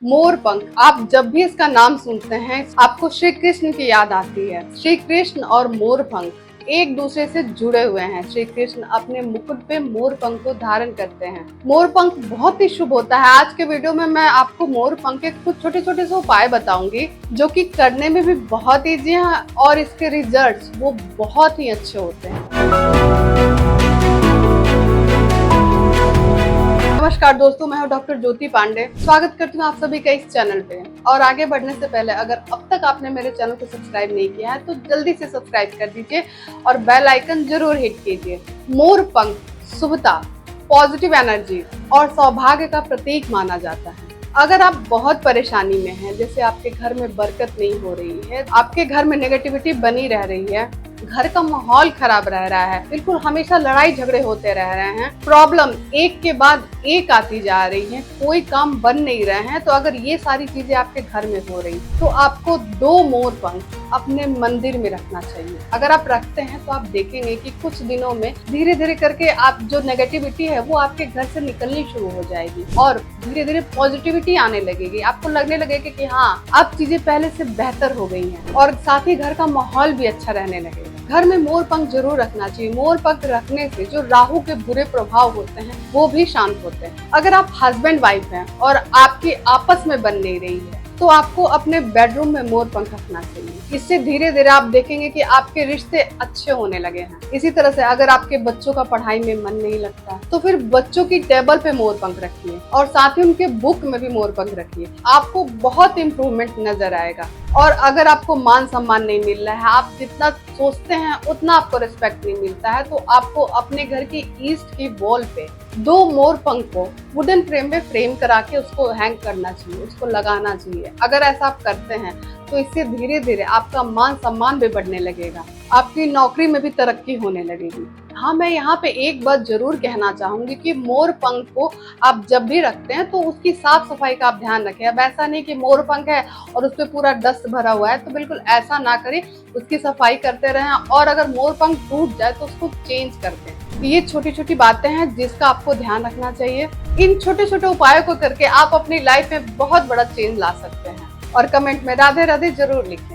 मोर पंख, आप जब भी इसका नाम सुनते हैं आपको श्री कृष्ण की याद आती है। श्री कृष्ण और मोर पंख एक दूसरे से जुड़े हुए हैं। श्री कृष्ण अपने मुकुट पे मोर पंख को धारण करते हैं। मोर पंख बहुत ही शुभ होता है। आज के वीडियो में मैं आपको मोर पंख के कुछ छोटे छोटे से उपाय बताऊंगी जो कि करने में भी बहुत ईजी है और इसके रिजल्ट्स वो बहुत ही अच्छे होते हैं। नमस्कार दोस्तों, मैं हूं डॉक्टर ज्योति पांडे। स्वागत करती हूं आप सभी का इस चैनल पे। और आगे बढ़ने से पहले अगर अब तक आपने मेरे चैनल को सब्सक्राइब नहीं किया है तो जल्दी से सब्सक्राइब कर दीजिए और बेल आइकन जरूर हिट कीजिए। मोर पंख शुभता, पॉजिटिव एनर्जी और सौभाग्य का प्रतीक माना जाता है। अगर आप बहुत परेशानी में हैं, जैसे आपके घर में बरकत नहीं हो रही है, आपके घर में नेगेटिविटी बनी रह रही है, घर का माहौल खराब रह रहा है, बिल्कुल हमेशा लड़ाई झगड़े होते रह रहे हैं, प्रॉब्लम एक के बाद एक आती जा रही है, कोई काम बन नहीं रहे हैं, तो अगर ये सारी चीजें आपके घर में हो रही तो आपको 2 मोर पंख अपने मंदिर में रखना चाहिए। अगर आप रखते हैं तो आप देखेंगे कि कुछ दिनों में धीरे धीरे करके आप जो नेगेटिविटी है वो आपके घर से निकलनी शुरू हो जाएगी और धीरे धीरे पॉजिटिविटी आने लगेगी। आपको लगने लगेगा कि हाँ, अब चीजें पहले से बेहतर हो गई हैं और साथ ही घर का माहौल भी अच्छा रहने लगेगा। घर में मोर पंख जरूर रखना चाहिए। मोर पंख रखने से जो राहु के बुरे प्रभाव होते हैं वो भी शांत होते हैं। अगर आप हस्बैंड वाइफ हैं और आपकी आपस में बन नहीं रही है तो आपको अपने बेडरूम में मोर पंख रखना चाहिए। इससे धीरे धीरे आप देखेंगे कि आपके रिश्ते अच्छे होने लगे हैं। इसी तरह से अगर आपके बच्चों का पढ़ाई में मन नहीं लगता तो फिर बच्चों की टेबल पे मोर पंख रखिए और साथ ही उनके बुक में भी मोर पंख रखिए। आपको बहुत इम्प्रूवमेंट नजर आएगा। और अगर आपको मान सम्मान नहीं मिल रहा है, आप जितना सोचते हैं उतना आपको रिस्पेक्ट नहीं मिलता है, तो आपको अपने घर की ईस्ट की वॉल पे 2 मोर पंख को वुडन फ्रेम में फ्रेम करा के उसको हैंग करना चाहिए, उसको लगाना चाहिए। अगर ऐसा आप करते हैं तो इससे धीरे धीरे आपका मान सम्मान भी बढ़ने लगेगा, आपकी नौकरी में भी तरक्की होने लगेगी। हाँ, मैं यहाँ पे एक बात जरूर कहना चाहूंगी कि मोर पंख को आप जब भी रखते हैं तो उसकी साफ सफाई का आप ध्यान रखें। अब ऐसा नहीं कि मोर पंख है और उस पर पूरा डस्ट भरा हुआ है, तो बिल्कुल ऐसा ना करें। उसकी सफाई करते रहें और अगर मोर पंख टूट जाए तो उसको चेंज कर दें। ये छोटी छोटी बातें हैं जिसका आपको ध्यान रखना चाहिए। इन छोटे छोटे उपायों को करके आप अपनी लाइफ में बहुत बड़ा चेंज ला सकते हैं। और कमेंट में राधे राधे जरूर लिखें।